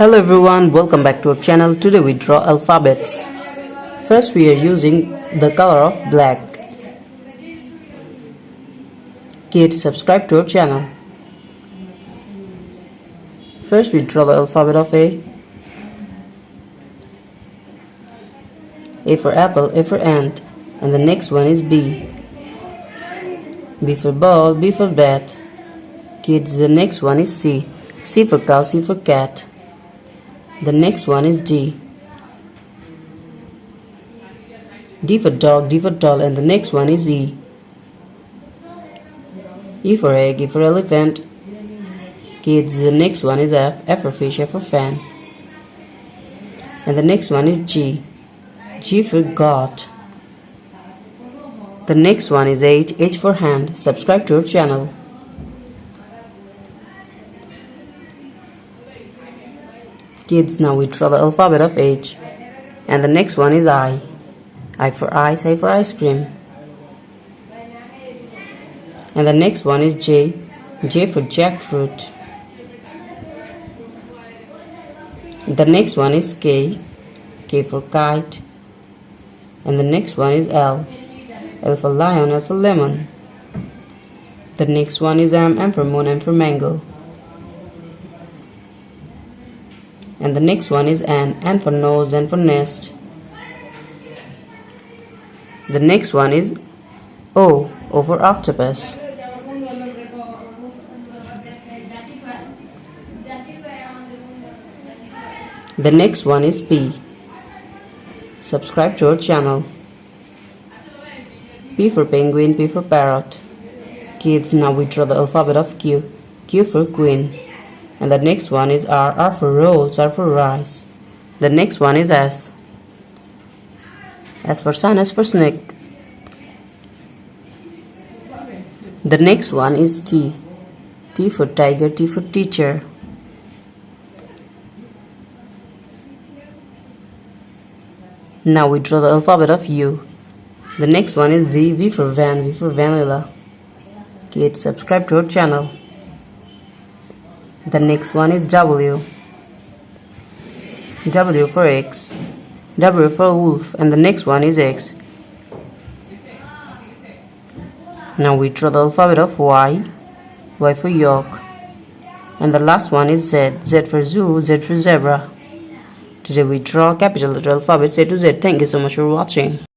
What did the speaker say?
Hello everyone, welcome back to our channel. Today we draw alphabets. First we are using the color of black. Kids, subscribe to our channel. First we draw the alphabet of A. A for apple, A for ant, and the next one is B. B for ball, B for bat. Kids, the next one is C. C for cow, C for cat. The next one is D. D for dog, D for doll, and the next one is E. E for egg, E for elephant. Kids, the next one is F. F for fish, F for fan. And the next one is G. G for goat. The next one is H. H for hand. Subscribe to our channel. Kids, now we draw the alphabet of H. And the next one is I. I for ice, I for ice cream. And the next one is J. J for jackfruit. The next one is K. K for kite. And the next one is L. L for lion, L for lemon. The next one is M. M for moon, M for mango. And the next one is N. N for nose, N for nest. The next one is O. O for octopus. The next one is P. Subscribe to our channel. P for penguin, P for parrot. Kids, now we draw the alphabet of Q. Q for queen. And the next one is R. R for rose, R for rice. The next one is S. S for sun, S for snake. The next one is T. T for tiger, T for teacher. Now we draw the alphabet of U. The next one is V. V for van, V for vanilla. Kids, subscribe to our channel. The next one is W. W for X. W for wolf, and the next one is X. Now we draw the alphabet of Y. Y for York. And the last one is Z. Z for zoo, Z for zebra. Today we draw capital letter alphabets A to Z. Thank you so much for watching.